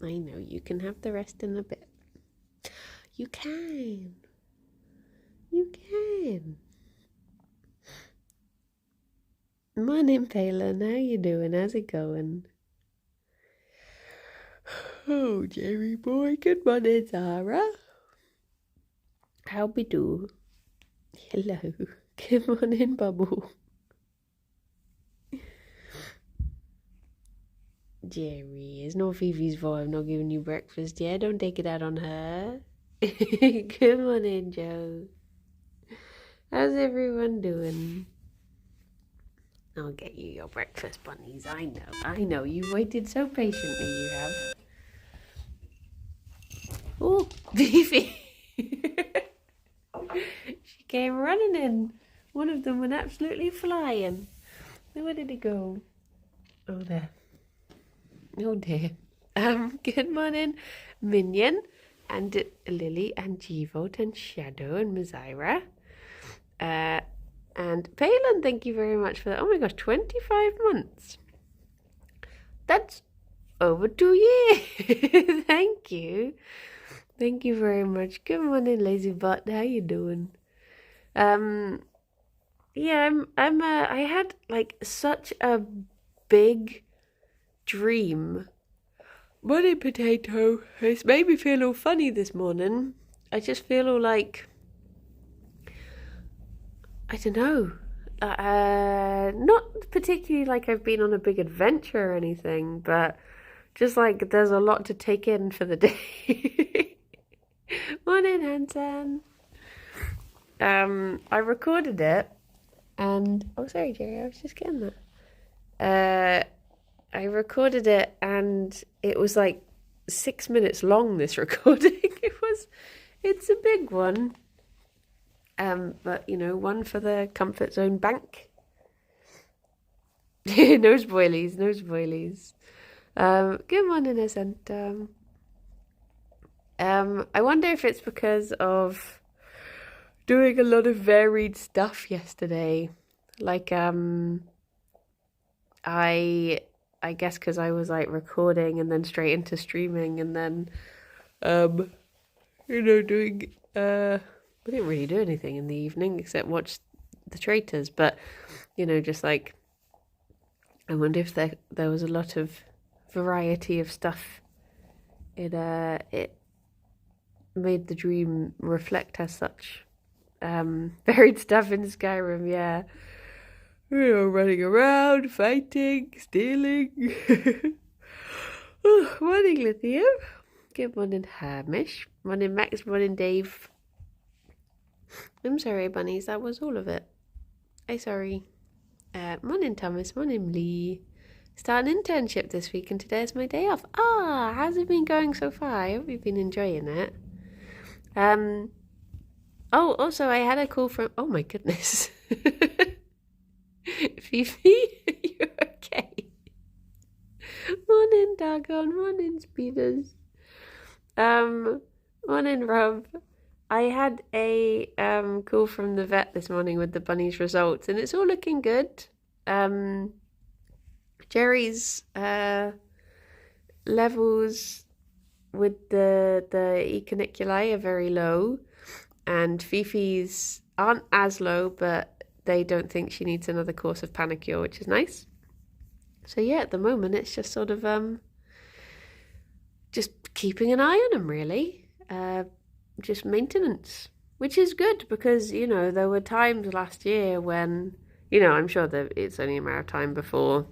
I know, you can have the rest in a bit. You can. You can. Morning, Palin. How you doing? How's it going? Oh, Jerry boy. Good morning, Zara. How we do? Hello. Good morning, Bubble. Jerry, it's not Fifi's fault I'm not giving you breakfast yet. Don't take it out on her. Good morning, Joe. How's everyone doing? I'll get you your breakfast, bunnies. I know. You've waited so patiently, you have. Oh, Fifi. She came running in. One of them went absolutely flying. Where did it go? Oh, there. Oh, dear. Good morning, Minion, and Lily, and G-Vote, and Shadow, and Mazira. And Palin, thank you very much for that. Oh my gosh, 25 months. That's over 2 years. Thank you. Thank you very much. Good morning, Lazy Butt. How you doing? Yeah, I had like such a big dream. Morning, Potato. It's made me feel all funny this morning. I just feel all like, I don't know, not particularly like I've been on a big adventure or anything, but just like there's a lot to take in for the day. Morning, Hansen. I recorded it, and oh, sorry, Jerry, I was just getting that. I recorded it, and it was like 6 minutes long. This recording, it's a big one. But you know, one for the Comfort Zone Bank. No spoilies, no spoilies. Good morning, Ascent. I wonder if it's because of doing a lot of varied stuff yesterday. Like, I guess because I was like recording and then straight into streaming and then, doing, we didn't really do anything in the evening except watch The Traitors, but, just like, I wonder if there was a lot of variety of stuff. It made the dream reflect as such. Varied stuff in Skyrim, yeah. Running around, fighting, stealing. Morning, Lithium. Good morning, Hamish. Morning, Max. Morning, Dave. I'm sorry, bunnies. That was all of it. I'm sorry. Morning, Thomas. Morning, Lee. Starting an internship this week, and today's my day off. How's it been going so far? I hope you've been enjoying it. Oh, also, I had a call from... Oh, my goodness. Fifi, you okay? Morning, Dagon. Morning, Speeders. Morning, Rob. I had a call from the vet this morning with the bunnies' results, and it's all looking good. Jerry's levels with the echiniculi are very low, and Fifi's aren't as low, but they don't think she needs another course of Panicure, which is nice. So yeah, at the moment it's just sort of just keeping an eye on them, really. Just maintenance, which is good because, there were times last year when, I'm sure that it's only a matter of time before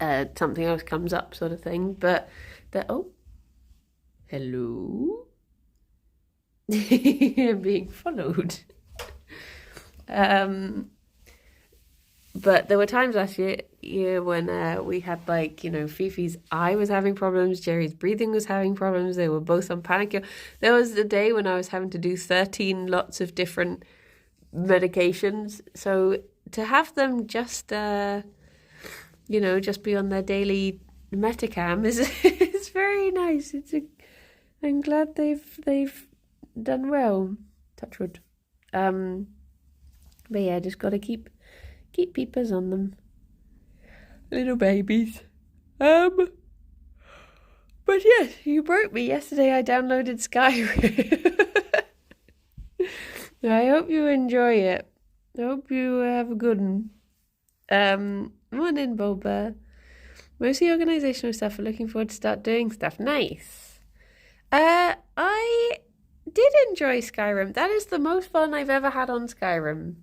something else comes up, sort of thing, but oh, hello. I'm being followed. But there were times last year when we had Fifi's eye was having problems, Jerry's breathing was having problems. They were both on Panicure. There was a day when I was having to do 13 lots of different medications. So to have them just just be on their daily Metacam is very nice. I'm glad they've done well. Touch wood. But yeah, just gotta keep peepers on them. Little babies. But yes, you broke me. Yesterday I downloaded Skyrim. I hope you enjoy it. I hope you have a good one. Morning, Boba. Mostly organizational stuff. We're looking forward to start doing stuff. Nice. I did enjoy Skyrim. That is the most fun I've ever had on Skyrim.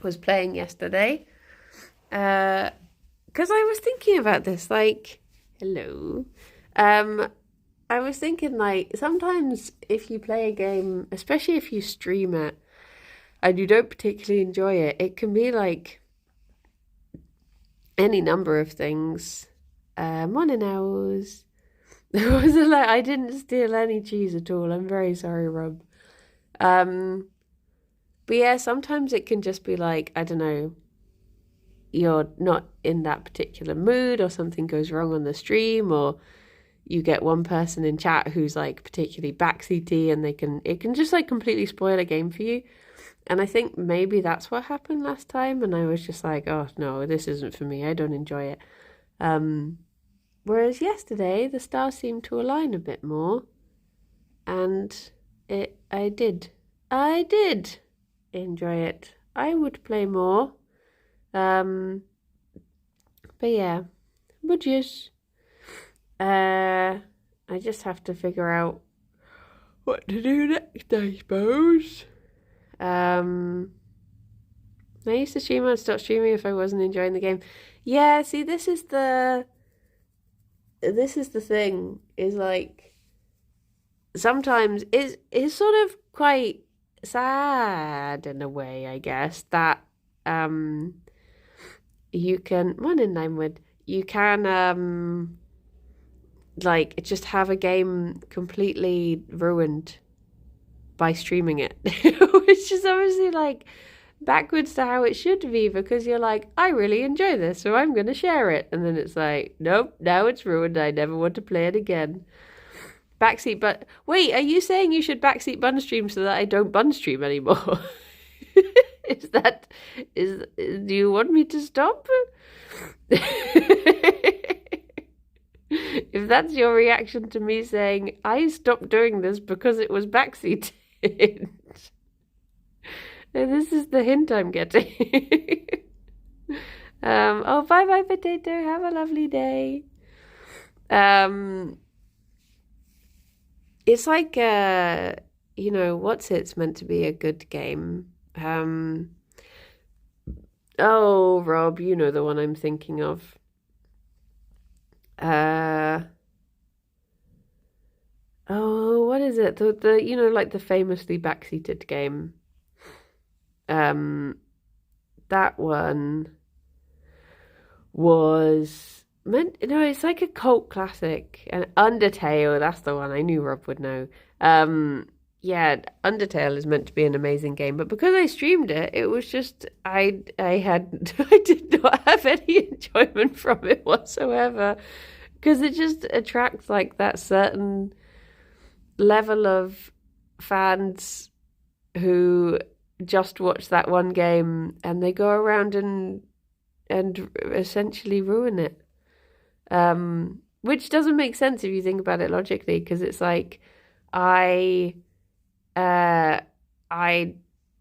Was playing yesterday. Because I was thinking about this, like, hello. I was thinking, like, sometimes if you play a game, especially if you stream it, and you don't particularly enjoy it, it can be like any number of things. Morning owls. I didn't steal any cheese at all. I'm very sorry, Rob. But yeah, sometimes it can just be like, I don't know, you're not in that particular mood, or something goes wrong on the stream, or you get one person in chat who's like particularly backseaty, and it can just like completely spoil a game for you. And I think maybe that's what happened last time, and I was just like, oh no, this isn't for me. I don't enjoy it. Whereas yesterday the stars seemed to align a bit more, and I did enjoy it. I would play more. But yeah, but yes. I just have to figure out what to do next, I suppose. I used to stream and stop streaming if I wasn't enjoying the game. Yeah, see, this is the thing, is like, sometimes it's sort of quite sad in a way, I guess, that you can, one in Ninewood, you can like just have a game completely ruined by streaming it, which is obviously like backwards to how it should be, because you're like, I really enjoy this, so I'm going to share it, and then it's like, nope, now it's ruined, I never want to play it again. Backseat, but wait, are you saying you should backseat bun stream so that I don't bun stream anymore? Do you want me to stop? If that's your reaction to me saying I stopped doing this because it was backseated, this is the hint I'm getting. Oh, bye potato. Have a lovely day. It's like what's it's meant to be a good game. Oh, Rob, you know the one I'm thinking of. Oh, what is it? The like the famously backseated game. That one was meant. No, it's like a cult classic. And Undertale, that's the one. I knew Rob would know. Yeah, Undertale is meant to be an amazing game, but because I streamed it, it was just I did not have any enjoyment from it whatsoever, because it just attracts like that certain level of fans who just watch that one game and they go around and essentially ruin it, which doesn't make sense if you think about it logically, because it's like I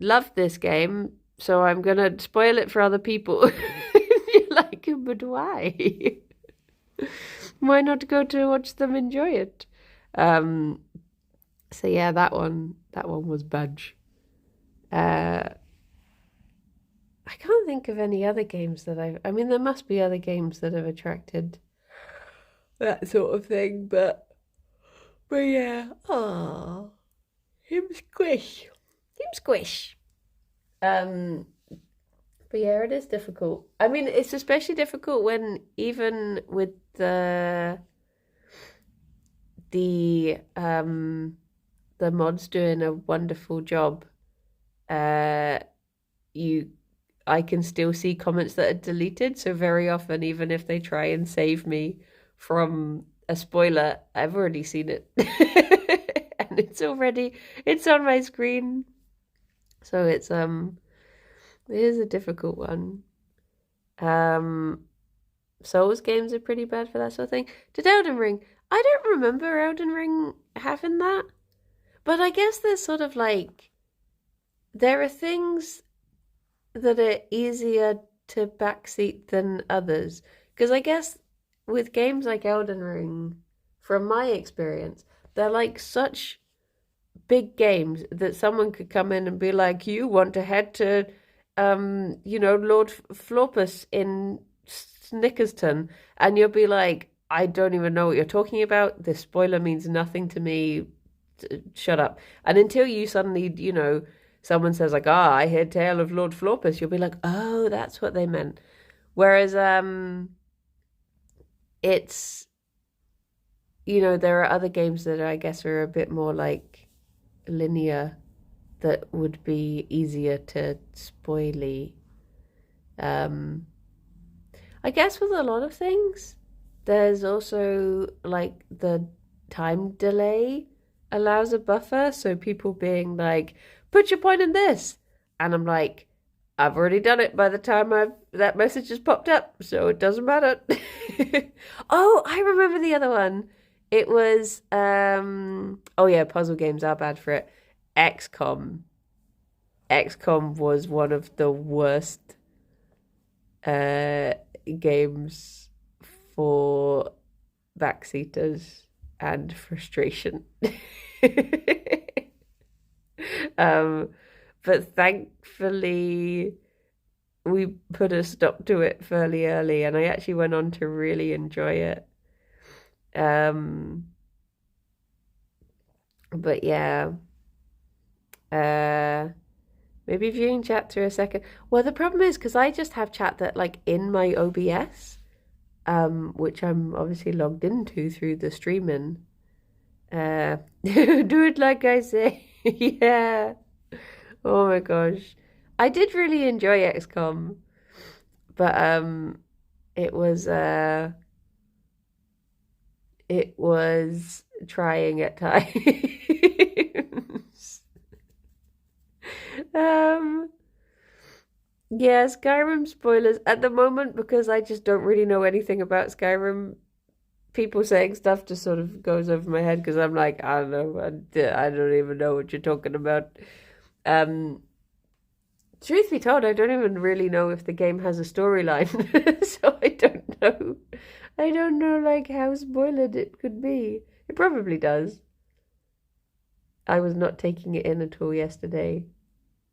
love this game, so I'm gonna spoil it for other people. You're like, but why? Why not go to watch them enjoy it? So yeah, that one was budge. I can't think of any other games that I mean, there must be other games that have attracted that sort of thing, but yeah. Aww. Him squish. But yeah, it is difficult. I mean, it's especially difficult when, even with the mods doing a wonderful job, I can still see comments that are deleted. So very often, even if they try and save me from a spoiler, I've already seen it. And it's on my screen. So it is a difficult one. Souls games are pretty bad for that sort of thing. Did Elden Ring? I don't remember Elden Ring having that. But I guess there's sort of like, there are things that are easier to backseat than others. Because I guess with games like Elden Ring, from my experience, they're like such big games that someone could come in and be like, you want to head to, Lord Florpus in Snickerston, and you'll be like, I don't even know what you're talking about. This spoiler means nothing to me. Shut up. And until you suddenly, someone says like, I hear tale of Lord Florpus, you'll be like, oh, that's what they meant. Whereas, it's, there are other games that I guess are a bit more like linear that would be easier to spoily. I guess with a lot of things, there's also like the time delay allows a buffer. So people being like, put your point in this. And I'm like, I've already done it by the time that message has popped up, so it doesn't matter. Oh, I remember the other one. It was oh yeah, puzzle games are bad for it. XCOM. XCOM was one of the worst games for backseaters and frustration. But thankfully we put a stop to it fairly early, and I actually went on to really enjoy it. But yeah, maybe viewing chat through a second. Well, the problem is because I just have chat that like in my OBS, which I'm obviously logged into through the streaming. Do it like I say. Yeah. Oh my gosh. I did really enjoy XCOM, but it was trying at times. Yeah, Skyrim spoilers at the moment because I just don't really know anything about Skyrim. People saying stuff just sort of goes over my head because I'm like, I don't know, I don't even know what you're talking about. Truth be told, I don't even really know if the game has a storyline, so I don't know. I don't know like how spoiled it could be. It probably does. I was not taking it in at all yesterday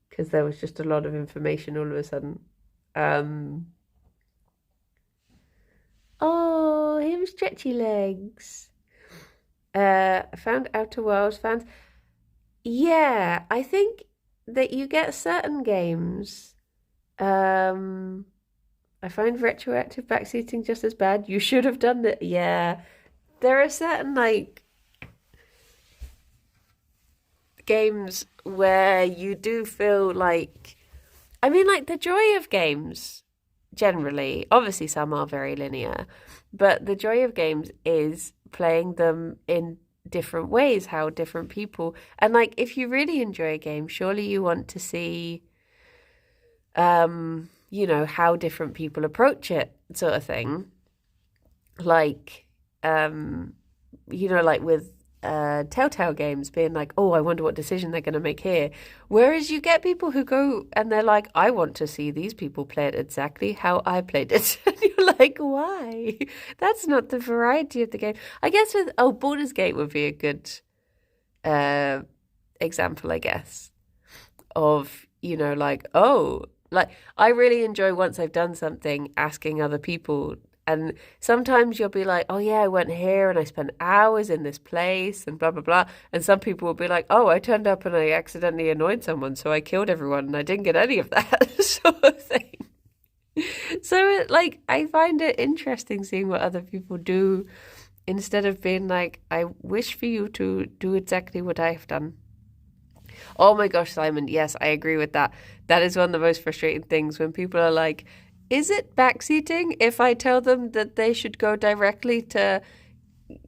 because there was just a lot of information all of a sudden. Oh, him stretchy legs. Found Outer Worlds fans. Yeah, I think that you get certain games. I find retroactive backseating just as bad. You should have done it. Yeah, there are certain like games where you do feel like, I mean, like the joy of games generally, obviously some are very linear, but the joy of games is playing them in different ways, how different people, and like if you really enjoy a game, surely you want to see how different people approach it, sort of thing. Like like with Telltale games being like, oh, I wonder what decision they're going to make here. Whereas you get people who go and they're like, I want to see these people play it exactly how I played it. And you're like, why? That's not the variety of the game. I guess Baldur's Gate would be a good example, I guess, of, like I really enjoy once I've done something asking other people. And sometimes you'll be like, oh yeah, I went here and I spent hours in this place and blah, blah, blah. And some people will be like, oh, I turned up and I accidentally annoyed someone, so I killed everyone and I didn't get any of that sort of thing. So I find it interesting seeing what other people do instead of being like, I wish for you to do exactly what I've done. Oh my gosh, Simon, yes, I agree with that. That is one of the most frustrating things when people are like, is it backseating if I tell them that they should go directly to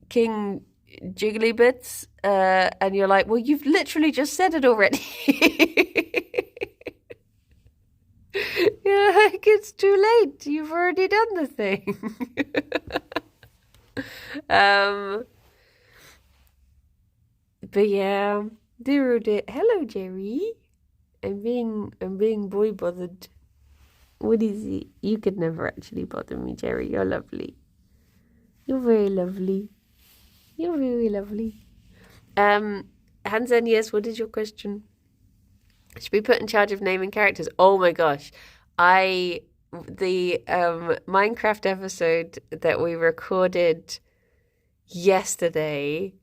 King Jigglybits? And you're like, well, you've literally just said it already. like it's too late. You've already done the thing. But yeah, dear, oh dear. Hello, Gerry. I'm being boy bothered. What is it? You could never actually bother me, Gerry. You're lovely. You're very lovely. You're very lovely. Hansen, yes, what is your question? Should be put in charge of naming characters. Oh my gosh. The Minecraft episode that we recorded yesterday,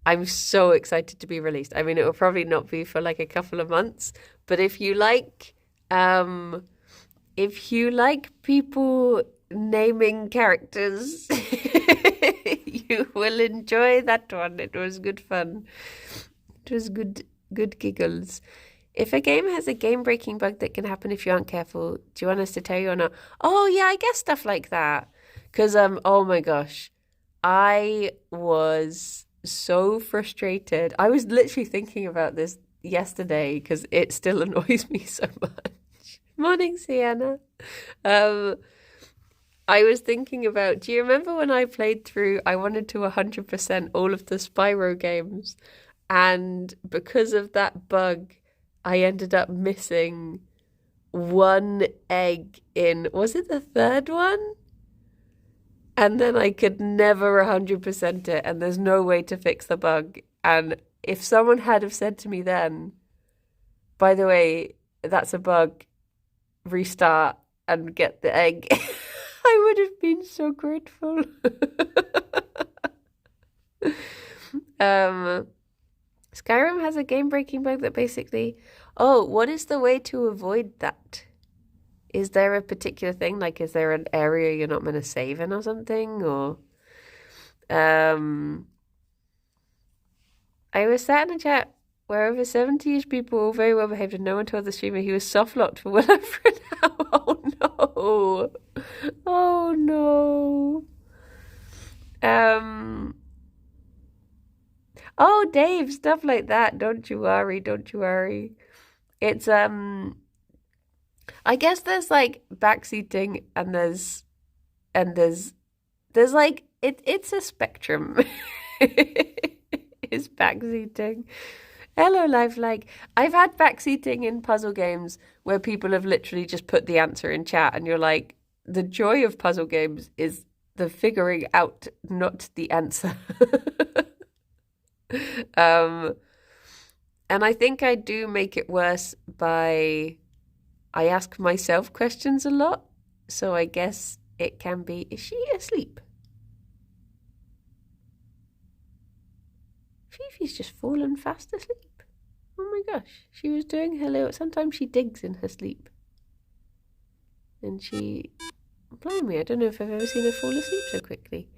I'm so excited to be released. I mean, it will probably not be for like a couple of months, but if you like people naming characters, you will enjoy that one. It was good fun. It was good giggles. If a game has a game-breaking bug that can happen if you aren't careful, do you want us to tell you or not? Oh, yeah, I guess stuff like that. Because, oh my gosh, I was so frustrated. I was literally thinking about this yesterday because it still annoys me so much. Morning, Sienna. I was thinking about, do you remember when I played through, I wanted to 100% all of the Spyro games, and because of that bug, I ended up missing one egg in, was it the third one? And then I could never 100% it, and there's no way to fix the bug. And if someone had have said to me then, by the way, that's a bug, restart and get the egg, I would have been so grateful. Skyrim has a game-breaking bug that basically... Oh, what is the way to avoid that? Is there a particular thing? Like, is there an area you're not meant to save in or something? Or... I was sat in a chat where over 70-ish people all very well behaved and no one told the streamer he was soft-locked for Willow for now. Oh, no. Oh, no. Oh, Dave, stuff like that. Don't you worry. Don't you worry. It's, I guess there's, like, backseating and there's like, it's a spectrum. It's backseating. Hello, Lifelike. I've had backseating in puzzle games where people have literally just put the answer in chat and you're like, the joy of puzzle games is the figuring out, not the answer. And I think I do make it worse by I ask myself questions a lot. So I guess it can be, is she asleep? Fifi's just fallen fast asleep. Oh my gosh. She was doing her little, sometimes she digs in her sleep. And she, blimey, I don't know if I've ever seen her fall asleep so quickly.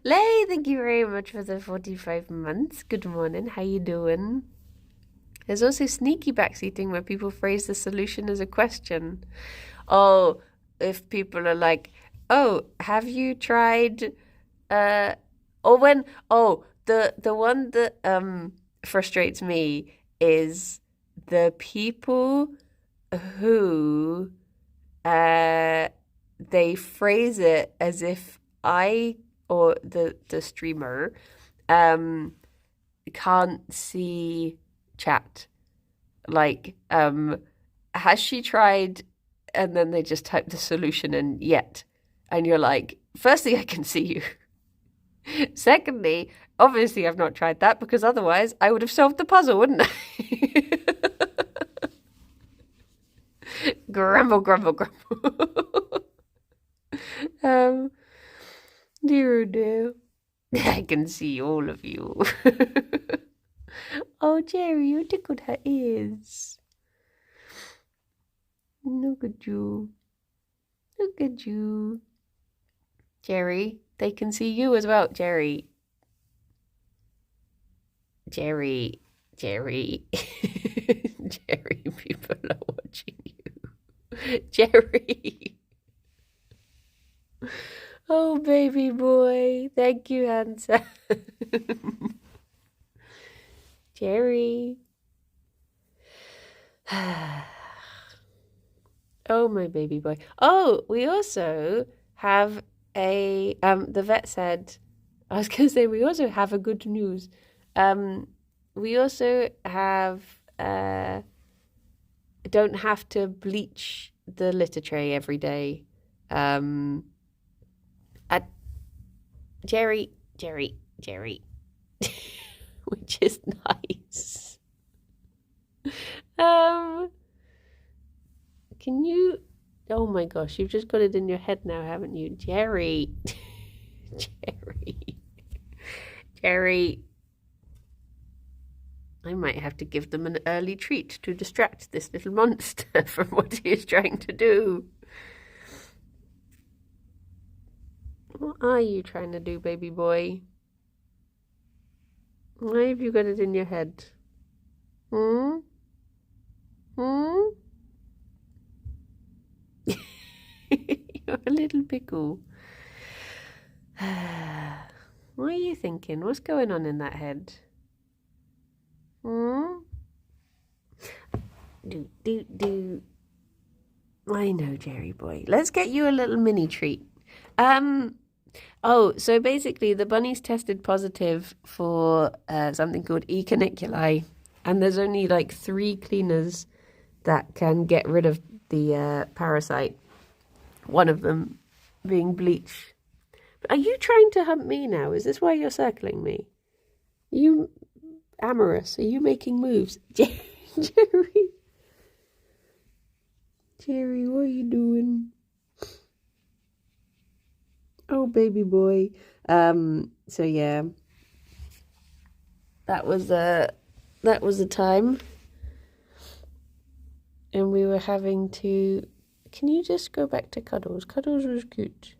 Lay, thank you very much for the 45 months. Good morning. How you doing? There's also sneaky backseating where people phrase the solution as a question. Oh, if people are like, oh, have you tried, the one that frustrates me is the people who they phrase it as if I or the streamer can't see chat. Like, has she tried? And then they just type the solution in yet. And you're like, firstly, I can see you. Secondly, obviously I've not tried that because otherwise I would have solved the puzzle, wouldn't I? Grumble, grumble, grumble. Dear, oh dear. I can see all of you. Oh, Gerry, you tickled her ears. Look at you. Look at you. Gerry, they can see you as well. Gerry. Gerry. Gerry. Gerry, people are watching you. Gerry. Oh, baby boy. Thank you, Hansa. Gerry. Oh, my baby boy. Oh, we also have the vet said, I was going to say, we also have a good news. We also have, don't have to bleach the litter tray every day. Um, at Gerry, which is nice. Um, can you? Oh my gosh, you've just got it in your head now, haven't you, Gerry? Gerry. I might have to give them an early treat to distract this little monster from what he is trying to do. What are you trying to do, baby boy? Why have you got it in your head? Hmm? Hmm? You're a little pickle. What are you thinking? What's going on in that head? Hmm? Do. I know, Gerry boy. Let's get you a little mini treat. Oh, so basically the bunnies tested positive for something called E. caniculi, and there's only like 3 cleaners that can get rid of the parasite. One of them being bleach. But are you trying to hunt me now? Is this why you're circling me? Are you amorous? Are you making moves? Gerry? Gerry, what are you doing? Oh, baby boy. So yeah. That was a time. And we were having to... Can you just go back to Cuddles? Cuddles was cute.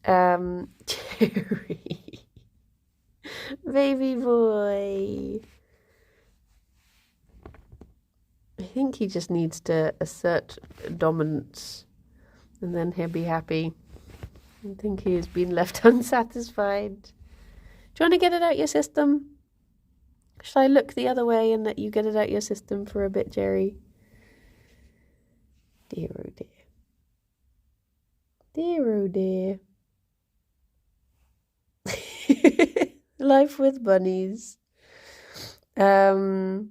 Gerry. Baby boy. I think he just needs to assert dominance and then he'll be happy. I think he has been left unsatisfied. Do you want to get it out your system? Shall I look the other way and let you get it out your system for a bit, Gerry? Dear oh dear. Dear oh dear. Life with bunnies. Oh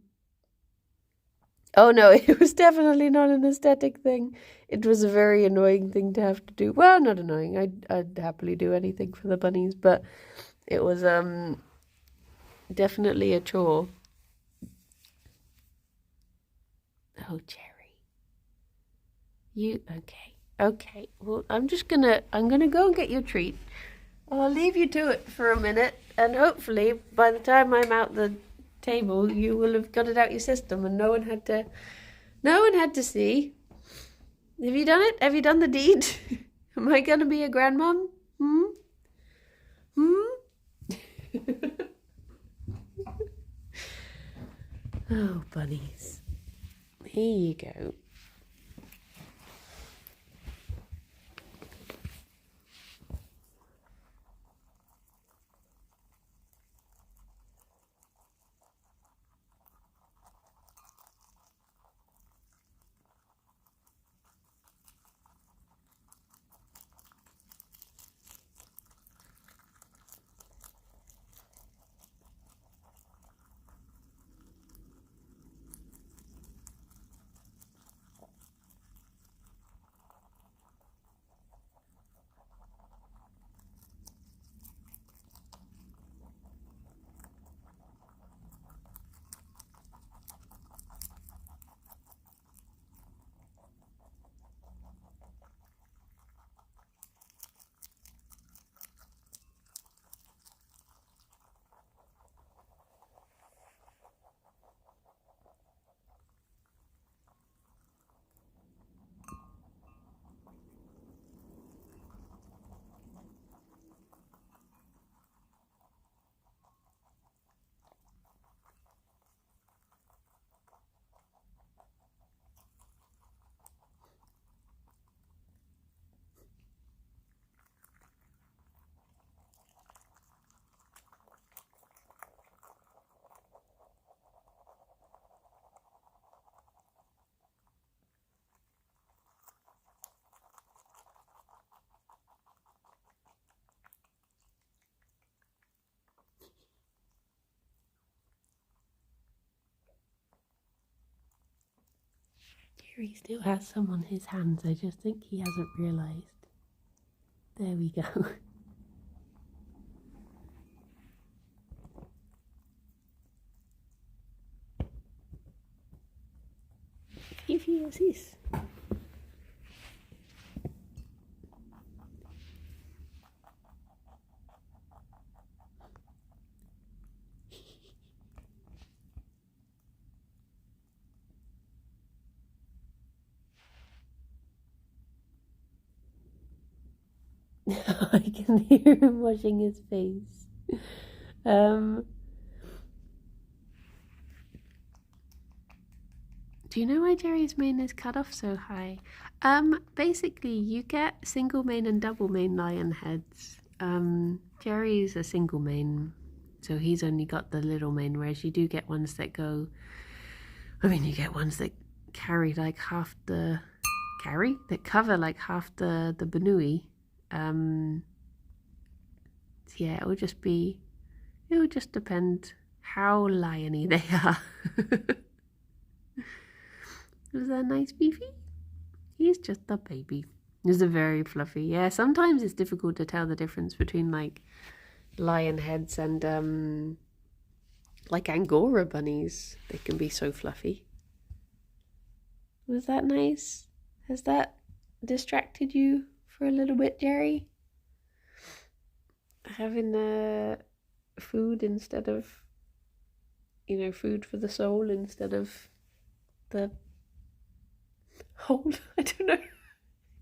no, it was definitely not an aesthetic thing. It was a very annoying thing to have to do. Well, not annoying. I'd happily do anything for the bunnies, but it was definitely a chore. Oh, Gerry. You okay. Well, I'm gonna go and get your treat. I'll leave you to it for a minute, and hopefully by the time I'm out the table, you will have got it out your system, and no one had to see. Have you done it? Have you done the deed? Am I gonna be a grandmom? Oh, bunnies. Here you go. Gerry still has some on his hands. I just think he hasn't realised. There we go. Ffion, what's this? I can hear him washing his face. Do you know why Gerry's mane is cut off so high? Basically you get single mane and double mane lion heads. Gerry's a single mane, so he's only got the little mane, whereas you do get ones that go, you get ones that carry like half the, that cover like half the banui. So yeah, it'll just depend how liony they are. Was that nice, Beefy? He's just a baby. He's a very fluffy. Yeah, sometimes it's difficult to tell the difference between like lion heads and like Angora bunnies. They can be so fluffy. Was that nice? Has that distracted you for a little bit, Gerry? Having food instead of, food for the soul instead of the whole. I don't know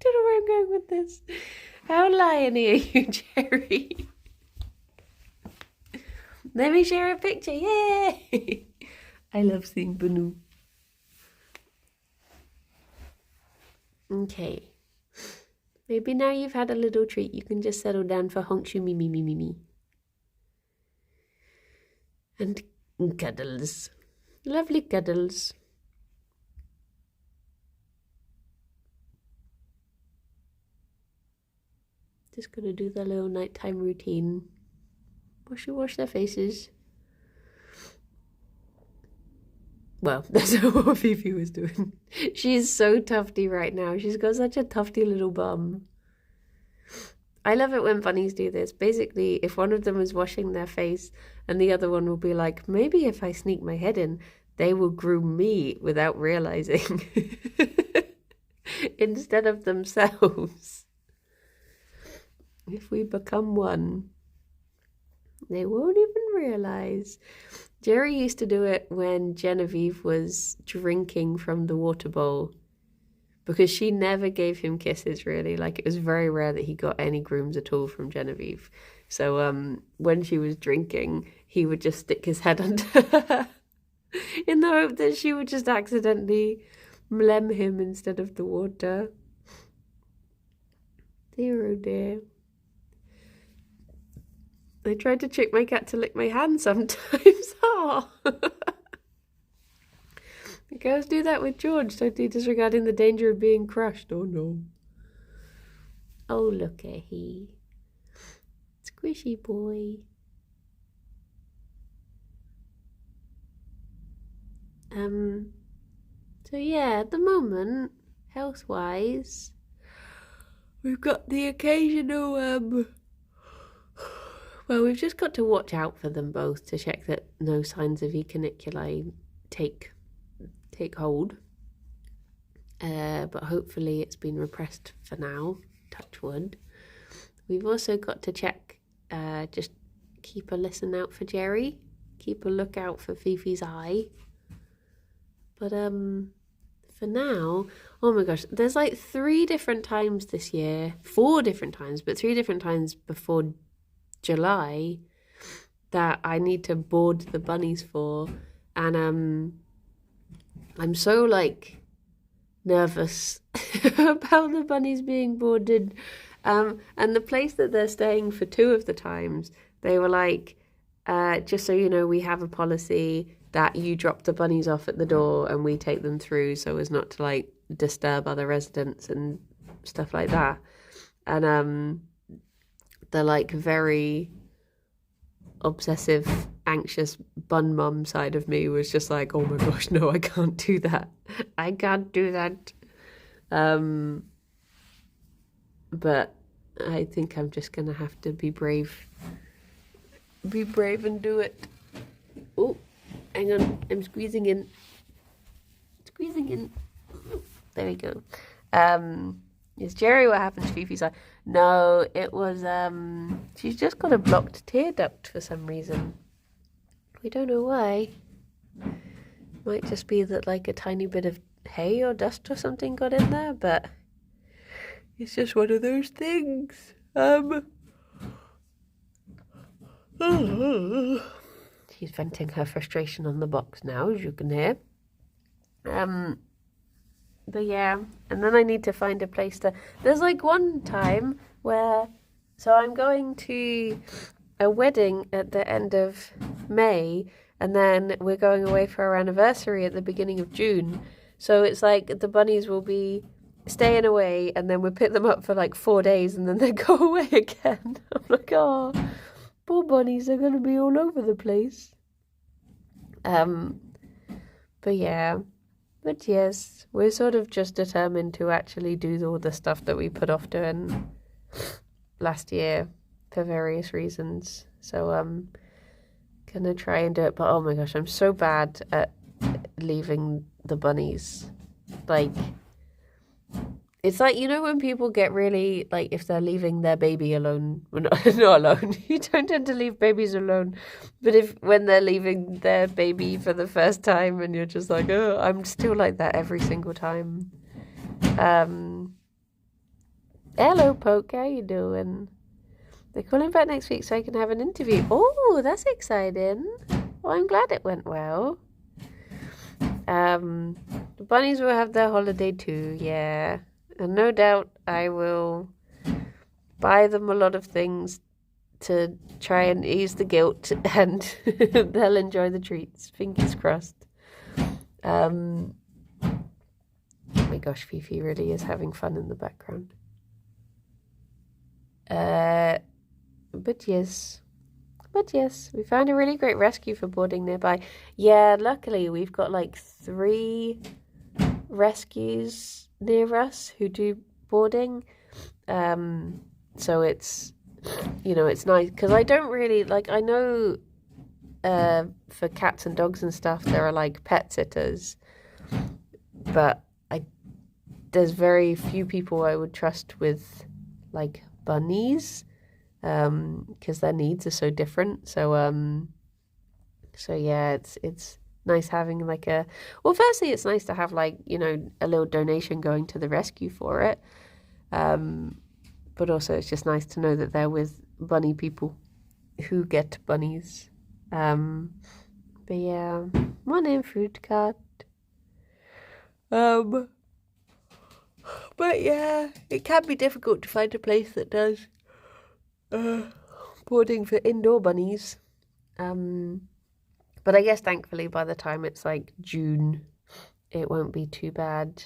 where I'm going with this. How liony are you, Gerry? Let me share a picture. Yay! I love seeing Banu. Okay. Maybe now you've had a little treat, you can just settle down for honkshu me. And cuddles. Lovely cuddles. Just gonna do the little nighttime routine. Wash their faces. Well, that's what Fifi was doing. She's so tufty right now. She's got such a tufty little bum. I love it when bunnies do this. Basically, if one of them is washing their face and the other one will be like, maybe if I sneak my head in, they will groom me without realizing. Instead of themselves. If we become one, they won't even realize. Gerry used to do it when Genevieve was drinking from the water bowl, because she never gave him kisses, really. Like, it was very rare that he got any grooms at all from Genevieve. So when she was drinking, he would just stick his head under her in the hope that she would just accidentally mlem him instead of the water. Dear, oh dear. I tried to trick my cat to lick my hand sometimes. Oh. The girls do that with George, totally disregarding the danger of being crushed. Oh no. Oh, look at he. Squishy boy. So yeah, at the moment, health-wise, we've got the occasional, well, we've just got to watch out for them both to check that no signs of echiniculi take hold. But hopefully it's been repressed for now, touch wood. We've also got to check, just keep a listen out for Gerry, keep a lookout for Fifi's eye. But for now, oh my gosh, there's like 3 different times this year, 4 different times, but 3 different times before July that I need to board the bunnies for, and I'm so like nervous about the bunnies being boarded, and the place that they're staying for 2 of the times, they were like, just so you know, we have a policy that you drop the bunnies off at the door and we take them through so as not to like disturb other residents and stuff like that. And they're like very obsessive anxious bun mum side of me was just like, oh my gosh, no, I can't do that. I can't do that. But I think I'm just gonna have to be brave. Be brave and do it. Oh, hang on, I'm squeezing in. Squeezing in. There we go. Is Gerry what happened to Fifi's eye? No, it was, she's just got a blocked tear duct for some reason. We don't know why. Might just be that like a tiny bit of hay or dust or something got in there, but it's just one of those things. She's venting her frustration on the box now, as you can hear. But yeah, and then I need to find a place to... There's like one time where... So I'm going to a wedding at the end of May, and then we're going away for our anniversary at the beginning of June. So it's like the bunnies will be staying away, and then we'll pick them up for like 4 days, and then they go away again. I'm like, oh, poor bunnies, they're going to be all over the place. But yeah... But yes, we're sort of just determined to actually do all the stuff that we put off doing last year for various reasons. So I'm gonna try and do it. But oh my gosh, I'm so bad at leaving the bunnies. Like, it's like, you know when people get really, like, if they're leaving their baby alone, well, not alone, you don't tend to leave babies alone, but when they're leaving their baby for the first time and you're just like, oh, I'm still like that every single time. Hello, Poke, how you doing? They're calling back next week so I can have an interview. Oh, that's exciting. Well, I'm glad it went well. The bunnies will have their holiday too, yeah. And no doubt I will buy them a lot of things to try and ease the guilt, and they'll enjoy the treats. Fingers crossed. Oh my gosh, Fifi really is having fun in the background. But yes, we found a really great rescue for boarding nearby. Yeah, luckily we've got like 3 rescues near us who do boarding. So it's, you know, it's nice because I don't really like, I know for cats and dogs and stuff there are like pet sitters, but there's very few people I would trust with like bunnies, because their needs are so different. So yeah, it's nice having like firstly it's nice to have like, you know, a little donation going to the rescue for it, but also it's just nice to know that they're with bunny people who get bunnies. But yeah, morning fruit cart. But yeah, it can be difficult to find a place that does boarding for indoor bunnies. But I guess thankfully by the time it's like June, it won't be too bad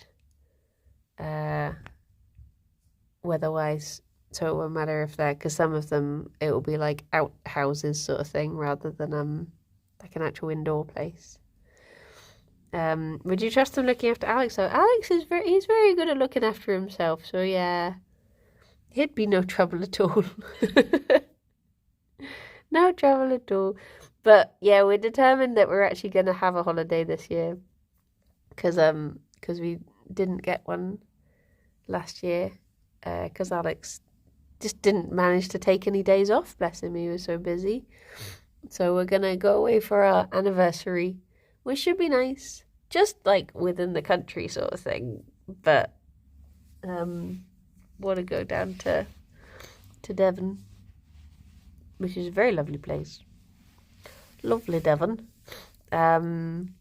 weather-wise. So it won't matter if they're, because some of them, it will be like out houses sort of thing rather than like an actual indoor place. Would you trust them looking after Alex though? Alex is he's very good at looking after himself, so yeah. He'd be no trouble at all. No trouble at all. But yeah, we're determined that we're actually going to have a holiday this year. Because we didn't get one last year. Because Alex just didn't manage to take any days off. Bless him, he was so busy. So we're going to go away for our anniversary, which should be nice. Just like within the country sort of thing. But want to go down to Devon, which is a very lovely place. Lovely Devon. Been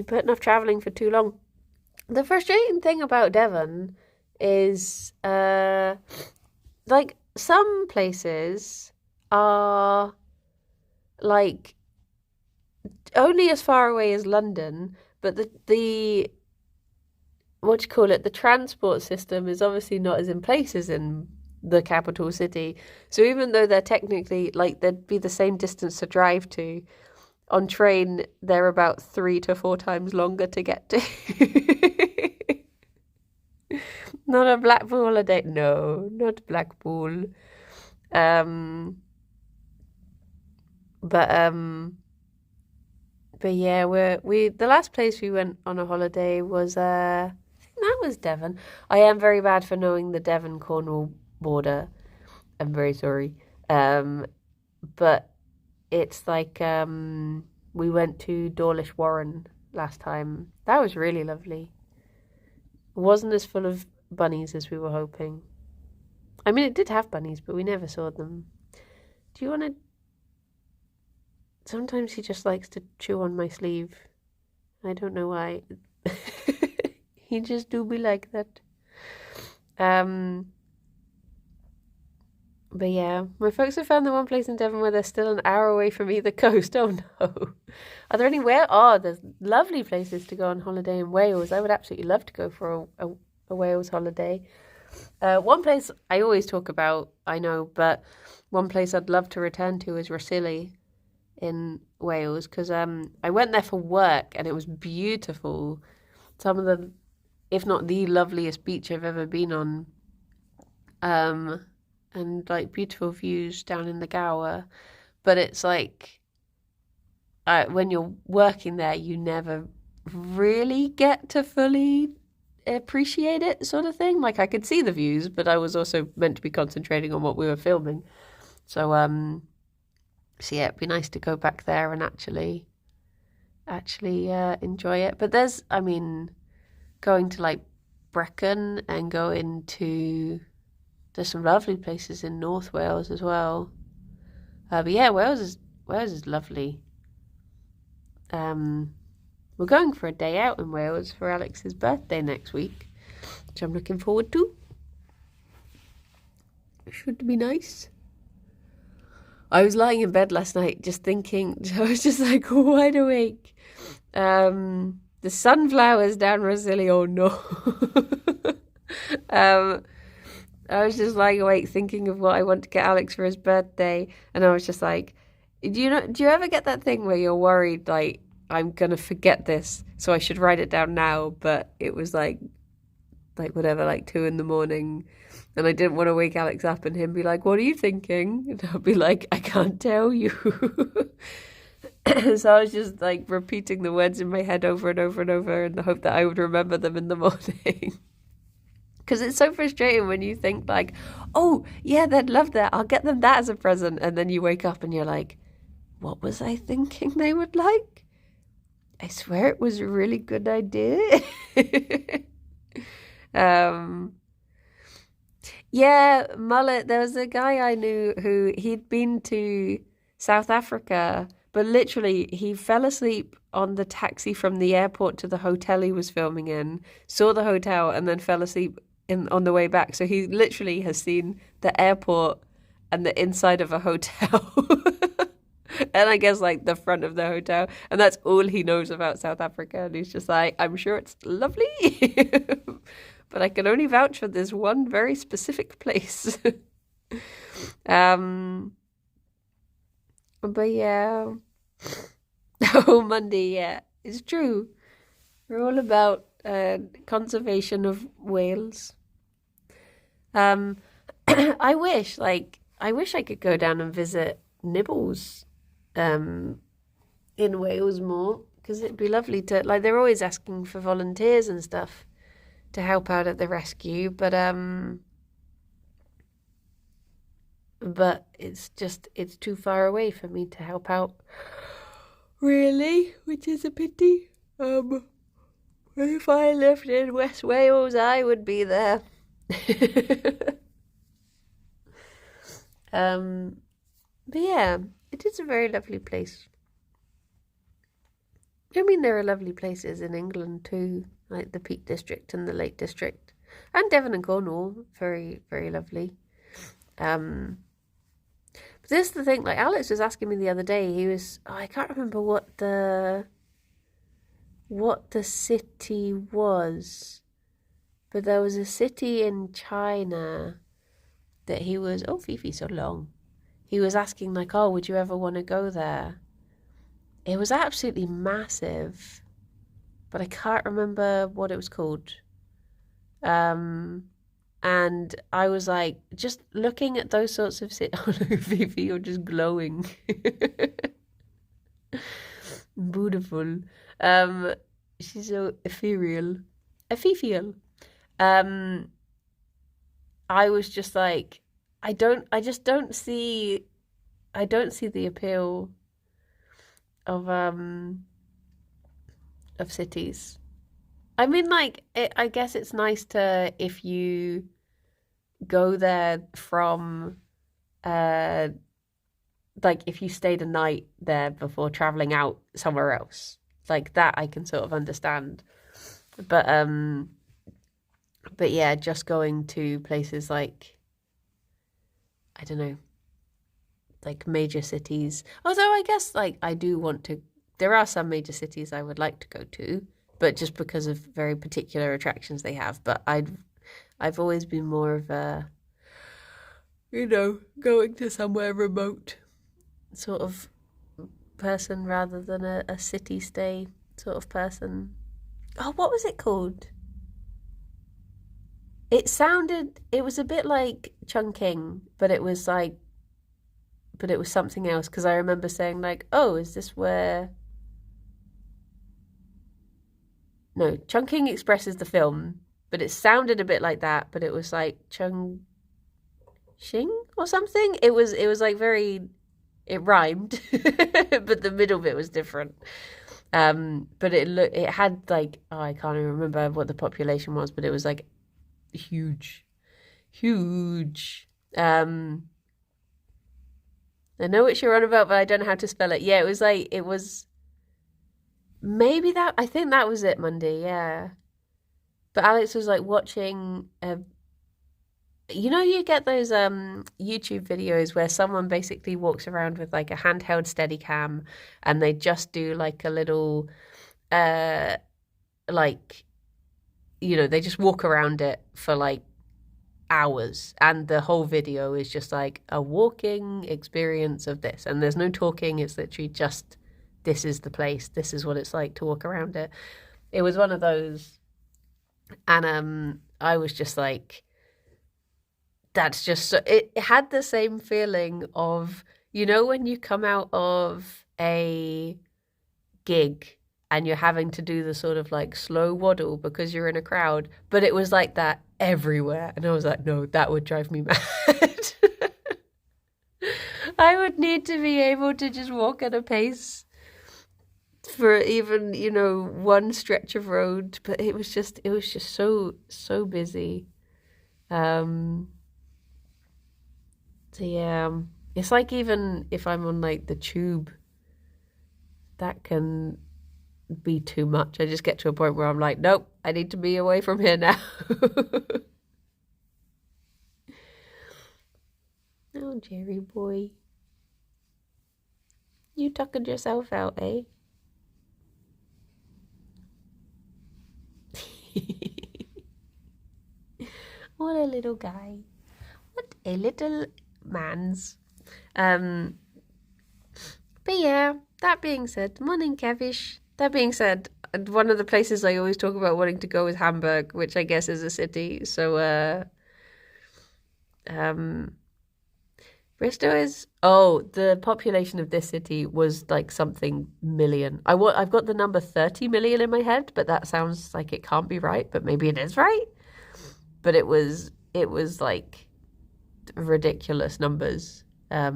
putting off travelling for too long. The frustrating thing about Devon is like some places are like only as far away as London, but the what do you call it, the transport system is obviously not as in place as in the capital city. So even though they're technically, like, they'd be the same distance to drive to, on train, they're about 3 to 4 times longer to get to. Not a Blackpool holiday. No, not Blackpool. But yeah, we the last place we went on a holiday was I think that was Devon. I am very bad for knowing the Devon-Cornwall border. I'm very sorry. But it's like we went to Dawlish Warren last time. That was really lovely. It wasn't as full of bunnies as we were hoping. I mean, it did have bunnies, but we never saw them. Do you want to... Sometimes he just likes to chew on my sleeve. I don't know why. He just do be like that. But yeah, my folks have found the one place in Devon where they're still an hour away from either coast. Oh no. Are there anywhere? Oh, there's lovely places to go on holiday in Wales. I would absolutely love to go for a Wales holiday. One place I always talk about, I know, but one place I'd love to return to is Rhossili in Wales, because I went there for work and it was beautiful. Some of the, if not the loveliest beach I've ever been on. And like beautiful views down in the Gower. But it's like, when you're working there, you never really get to fully appreciate it, sort of thing. Like, I could see the views, but I was also meant to be concentrating on what we were filming. So yeah, it'd be nice to go back there and actually enjoy it. But there's, I mean, going to like Brecon and going to... There's some lovely places in North Wales as well. But yeah, Wales is lovely. We're going for a day out in Wales for Alex's birthday next week, which I'm looking forward to. Should be nice. I was lying in bed last night just thinking, I was just like wide awake. The sunflowers down Rhossili, oh no. I was just lying awake thinking of what I want to get Alex for his birthday, and I was just like, do you ever get that thing where you're worried, like, I'm gonna forget this, so I should write it down now, but it was like whatever, like 2 a.m, and I didn't want to wake Alex up and him be like, what are you thinking? And I'll be like, I can't tell you. So I was just like repeating the words in my head over and over and over in the hope that I would remember them in the morning. Because it's so frustrating when you think like, oh, yeah, they'd love that. I'll get them that as a present. And then you wake up and you're like, what was I thinking they would like? I swear it was a really good idea. Yeah, mullet. There was a guy I knew who he'd been to South Africa, but literally he fell asleep on the taxi from the airport to the hotel he was filming in, saw the hotel, and then fell asleep on the way back. So he literally has seen the airport and the inside of a hotel. And I guess like the front of the hotel. And that's all he knows about South Africa. And he's just like, I'm sure it's lovely. But I can only vouch for this one very specific place. But yeah. Oh, Monday, yeah. It's true. We're all about conservation of whales. I wish I could go down and visit Nibbles in Wales more, because it'd be lovely to, like, they're always asking for volunteers and stuff to help out at the rescue, but it's too far away for me to help out, really, which is a pity. If I lived in West Wales, I would be there. But yeah, it is a very lovely place. I mean, there are lovely places in England too, like the Peak District and the Lake District, and Devon and Cornwall, very, very lovely. But this is the thing, like Alex was asking me the other day, he was, I can't remember what the city was, but there was a city in China that he was, oh, Fifi, so long. He was asking, like, oh, would you ever want to go there? It was absolutely massive, but I can't remember what it was called. And I was like, just looking at those sorts of oh no, Fifi, you're just glowing. Beautiful. She's so ethereal. Ethereal. I was just like, I don't see the appeal of cities. I mean, like, I guess it's nice to, if you go there from, like, if you stayed a night there before traveling out somewhere else, like that, I can sort of understand. But yeah, just going to places like, I don't know, like major cities. Although I guess, like, I do want to, there are some major cities I would like to go to, but just because of very particular attractions they have. But I've always been more of a, going to somewhere remote sort of person rather than a city stay sort of person. Oh, what was it called? It was a bit like Chungking, but it was something else, because I remember saying, like, oh, is this where... No, Chungking Express is the film, but it sounded a bit like that, but it was like Chung Xing or something. It was like very... It rhymed, but the middle bit was different. But it had like, oh, I can't even remember what the population was, but it was like huge. I know what you're on about, but I don't know how to spell it. Yeah, it was maybe that, I think that was it, Monday, yeah. But Alex was like watching you get those YouTube videos where someone basically walks around with like a handheld Steadicam, and they just do like a little like, they just walk around it for like hours, and the whole video is just like a walking experience of this, and there's no talking. It's literally just, this is the place, this is what it's like to walk around it. It was one of those, and I was just like, that's just so, it had the same feeling of, when you come out of a gig and you're having to do the sort of like slow waddle because you're in a crowd, but it was like that everywhere. And I was like, no, that would drive me mad. I would need to be able to just walk at a pace for even, one stretch of road. But it was just so busy. So yeah, it's like, even if I'm on like the tube, that can be too much. I just get to a point where I'm like, nope, I need to be away from here now. Oh, Gerry boy. You tuckered yourself out, eh? What a little guy. What a little man's. But yeah, that being said, morning, Kevish. That being said, one of the places I always talk about wanting to go is Hamburg, which I guess is a city. So, Bristol is... Oh, the population of this city was like something million. I've got the number 30 million in my head, but that sounds like it can't be right, but maybe it is right. But it was like ridiculous numbers. I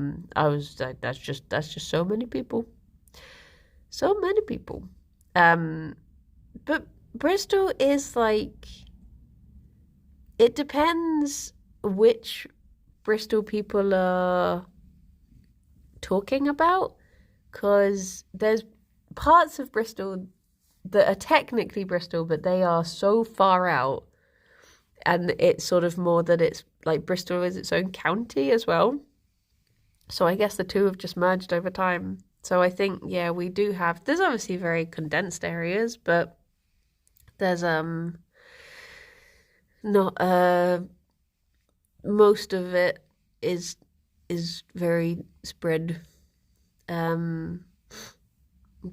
was like, that's just so many people. So many people. But Bristol is like, it depends which Bristol people are talking about, because there's parts of Bristol that are technically Bristol, but they are so far out, and it's sort of more that it's like Bristol is its own county as well. So I guess the two have just merged over time. So I think, yeah, we do have, there's obviously very condensed areas, but there's not most of it is very spread. But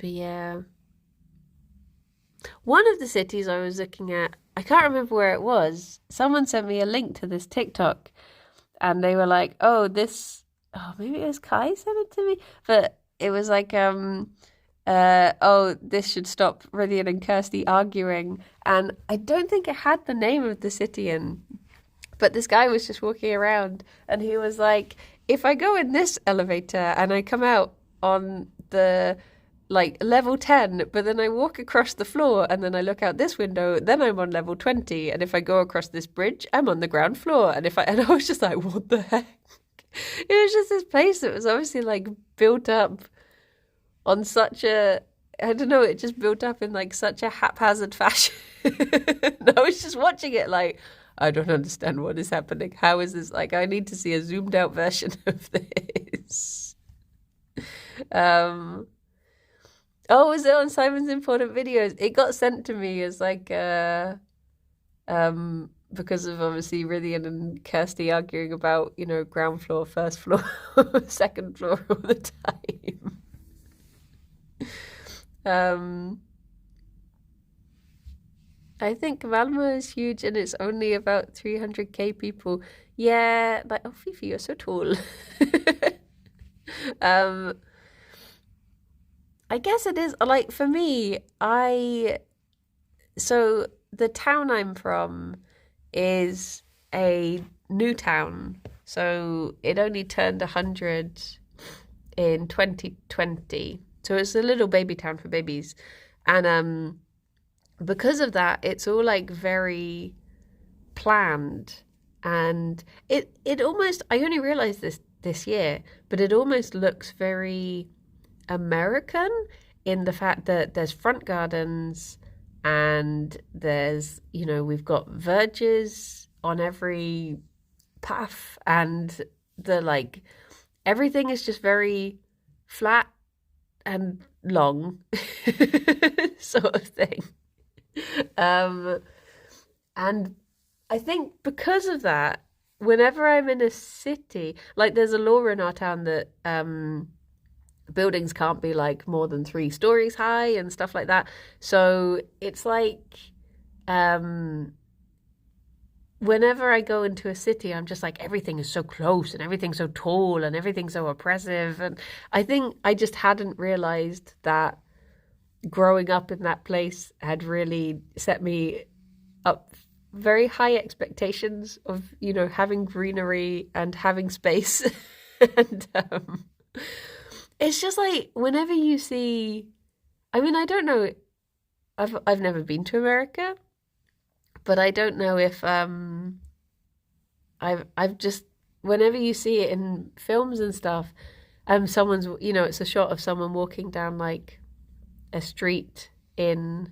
yeah. One of the cities I was looking at, I can't remember where it was. Someone sent me a link to this TikTok and they were like, oh, maybe it was Kai sent it to me, but it was like, oh, this should stop Rillian and Kirsty arguing. And I don't think it had the name of the city in, but this guy was just walking around and he was like, if I go in this elevator and I come out on the like level 10, but then I walk across the floor and then I look out this window, then I'm on level 20. And if I go across this bridge, I'm on the ground floor. And I was just like, what the heck? It was just this place that was obviously like built up on such a, I don't know, it just built up in like such a haphazard fashion. And I was just watching it like, I don't understand what is happening. How is this? Like, I need to see a zoomed out version of this. Oh, was it on Simon's Important Videos? It got sent to me as like, because of obviously Rillian and Kirsty arguing about, ground floor, first floor, second floor all the time. I think Malmo is huge and it's only about 300k people. Yeah, like, oh, Fifi, you're so tall. I guess it is, like, for me, so the town I'm from is a new town. So it only turned 100 in 2020. So it's a little baby town for babies. And because of that, it's all like very planned. And it almost, I only realized this year, but it almost looks very American in the fact that there's front gardens and there's, we've got verges on every path and everything is just very flat and long sort of thing. And I think because of that, whenever I'm in a city, like there's a law in our town that buildings can't be like more than 3 stories high and stuff like that. So it's like whenever I go into a city, I'm just like, everything is so close and everything's so tall and everything's so oppressive. And I think I just hadn't realized that growing up in that place had really set me up very high expectations of, having greenery and having space. And it's just like whenever you see, I mean, I don't know, I've never been to America, but I don't know if I've just, whenever you see it in films and stuff, someone's, it's a shot of someone walking down like a street in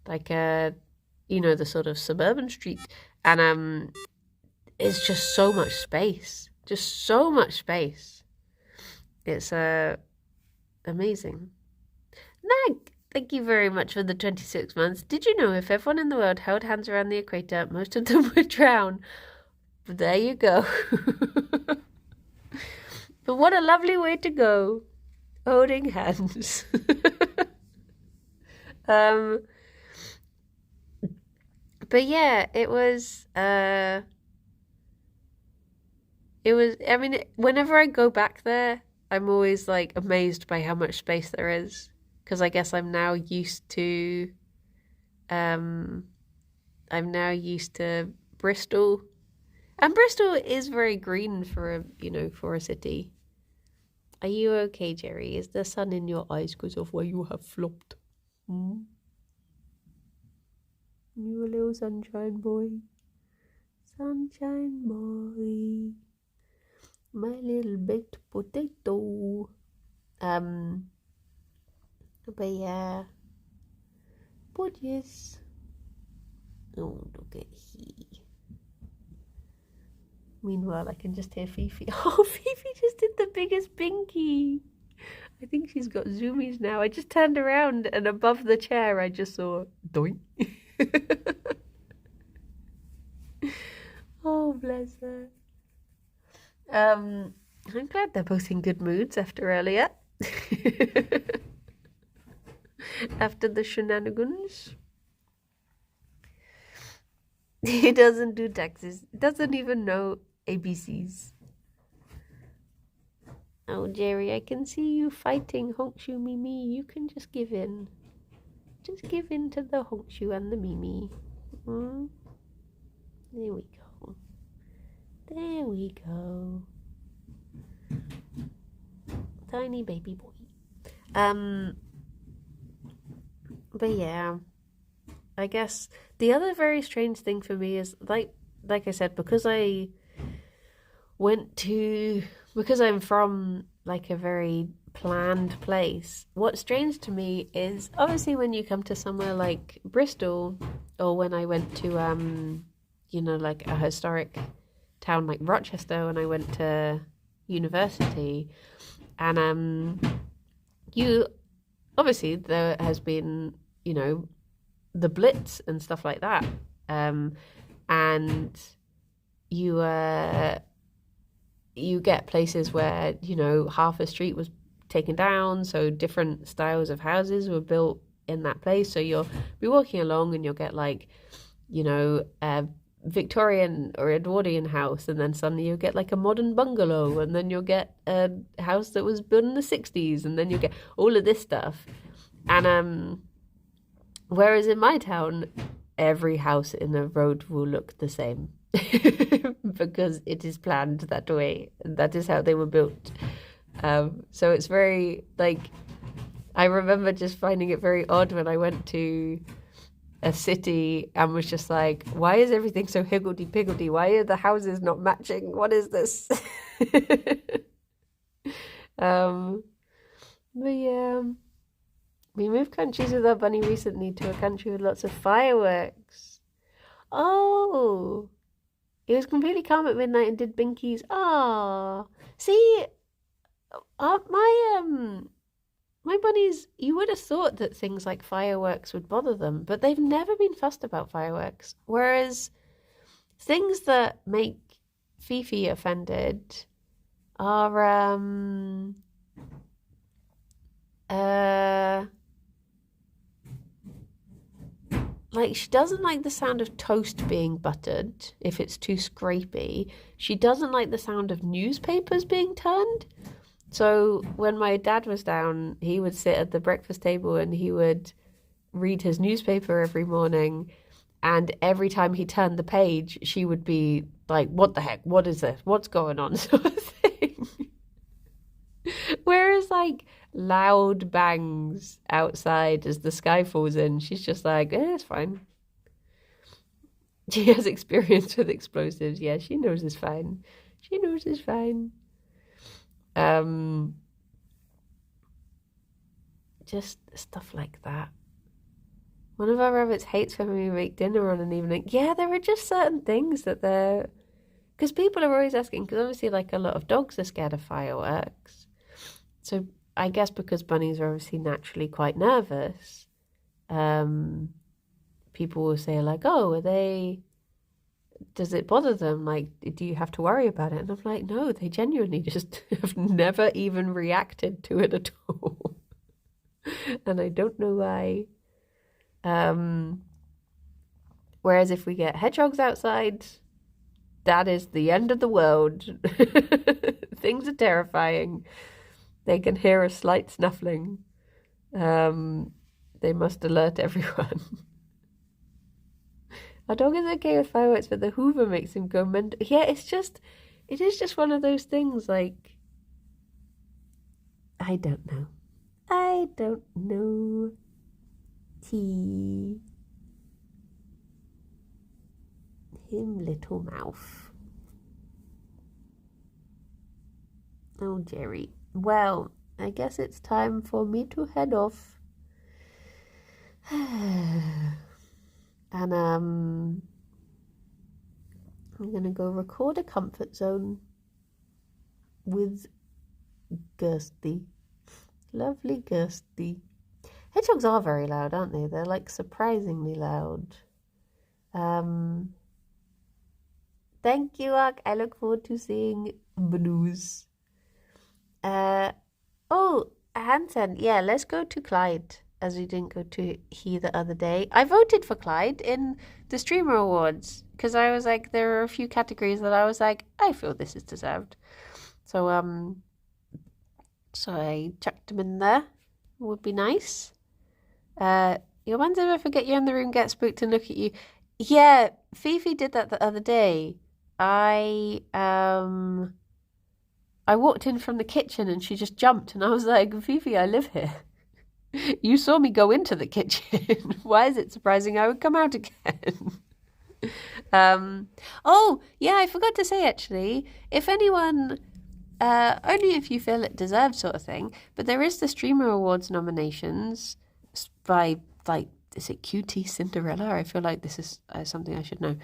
like a, the sort of suburban street, and it's just so much space, It's amazing. Nag, thank you very much for the 26 months. Did you know if everyone in the world held hands around the equator, most of them would drown? But there you go. But what a lovely way to go, holding hands. But yeah, it was, I mean, whenever I go back there, I'm always like amazed by how much space there is, because I guess I'm now used to Bristol, and Bristol is very green for a city. Are you okay, Gerry? Is the sun in your eyes because of where you have flopped? You a little sunshine boy, my little baked potato. But yeah, but yes. Oh, look at he. Meanwhile, I can just hear Fifi. Oh, Fifi just did the biggest binky. I think she's got zoomies now. I just turned around and above the chair, I just saw doink. Oh, bless her. I'm glad they're both in good moods after earlier. After the shenanigans. He doesn't do taxes. Doesn't even know ABCs. Oh, Gerry, I can see you fighting Honkshoe Mimi. You can just give in. Just give in to the Honkshoe and the Mimi. There we go. There we go. Tiny baby boy. But yeah, I guess the other very strange thing for me is like I said, because I'm from like a very planned place. What's strange to me is obviously when you come to somewhere like Bristol, or when I went to like a historic town like Rochester when I went to university, and you obviously there has been the Blitz and stuff like that, and you get places where half a street was taken down, so different styles of houses were built in that place. So you'll be walking along and you'll get like a Victorian or Edwardian house, and then suddenly you'll get like a modern bungalow, and then you'll get a house that was built in the 60s, and then you'll get all of this stuff. And whereas in my town every house in the road will look the same because it is planned that way, and that is how they were built. So it's very I remember just finding it very odd when I went to a city and was just like, why is everything so higgledy-piggledy? Why are the houses not matching? What is this? But yeah, we moved countries with our bunny recently to a country with lots of fireworks. Oh, it was completely calm at midnight and did binkies. Ah, see, my bunnies, you would have thought that things like fireworks would bother them, but they've never been fussed about fireworks. Whereas things that make Fifi offended are like she doesn't like the sound of toast being buttered if it's too scrapey. She doesn't like the sound of newspapers being turned. So when my dad was down, he would sit at the breakfast table and he would read his newspaper every morning. And every time he turned the page, she would be like, what the heck? What is this? What's going on? Sort of thing. Whereas like loud bangs outside as the sky falls in, she's just like, it's fine. She has experience with explosives. Yeah, she knows it's fine. She knows it's fine. Just stuff like that. One of our rabbits hates when we make dinner on an evening. Yeah, there are just certain things that they're... Because people are always asking, because obviously like a lot of dogs are scared of fireworks. So I guess because bunnies are obviously naturally quite nervous, people will say like, oh, does it bother them? Like, do you have to worry about it? And I'm like, no, they genuinely just have never even reacted to it at all. And I don't know why. Whereas if we get hedgehogs outside, that is the end of the world. Things are terrifying. They can hear a slight snuffling. They must alert everyone. Our dog is okay with fireworks, but the Hoover makes him go mental. Yeah, it is just one of those things, like, I don't know. Him little mouth. Oh, Gerry. Well, I guess it's time for me to head off. And I'm gonna go record a comfort zone with Kirsty. Lovely Kirsty. Hedgehogs are very loud, aren't they? They're like surprisingly loud. Thank you, Ak. I look forward to seeing Blues. Oh, Hansen, yeah, let's go to Clyde, as we didn't go to he the other day. I voted for Clyde in the Streamer Awards because I was like, there are a few categories that I was like, I feel this is deserved. So I chucked him in there. Would be nice. Your ones if I forget you're in the room, get spooked and look at you. Yeah, Fifi did that the other day. I walked in from the kitchen and she just jumped and I was like, Fifi, I live here. You saw me go into the kitchen. Why is it surprising I would come out again? Oh, yeah, I forgot to say actually, if anyone, only if you feel it deserves sort of thing, but there is the Streamer Awards nominations by, like, is it QT Cinderella? I feel like this is something I should know.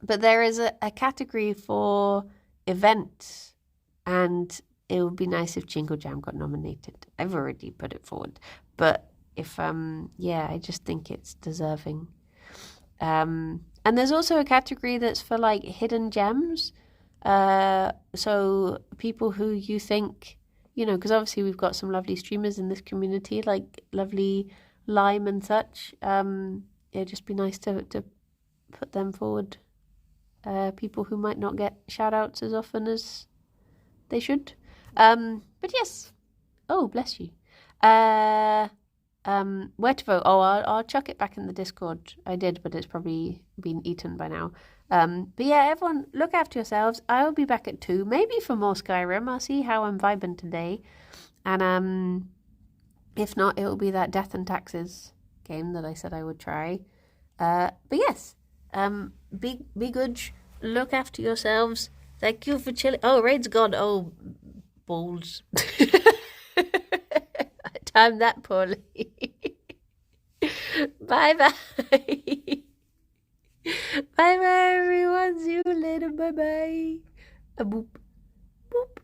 But there is a category for events, and it would be nice if Jingle Jam got nominated. I've already put it forward, but if yeah, I just think it's deserving. And there's also a category that's for like hidden gems. So people who you think, you know, because obviously we've got some lovely streamers in this community, like lovely Lime and such. It'd just be nice to put them forward. People who might not get shout outs as often as they should. But yes. Oh, bless you. Where to vote? Oh, I'll chuck it back in the Discord. I did, but it's probably been eaten by now. But yeah, everyone, look after yourselves. I'll be back at 2, maybe for more Skyrim. I'll see how I'm vibing today. And if not, it'll be that Death and Taxes game that I said I would try. But yes, be good. Look after yourselves. Thank you for chilling. Oh, Raid's gone. Oh, balls. I timed that poorly. Bye bye. Bye bye, everyone. See you later. Bye bye. A boop. Boop.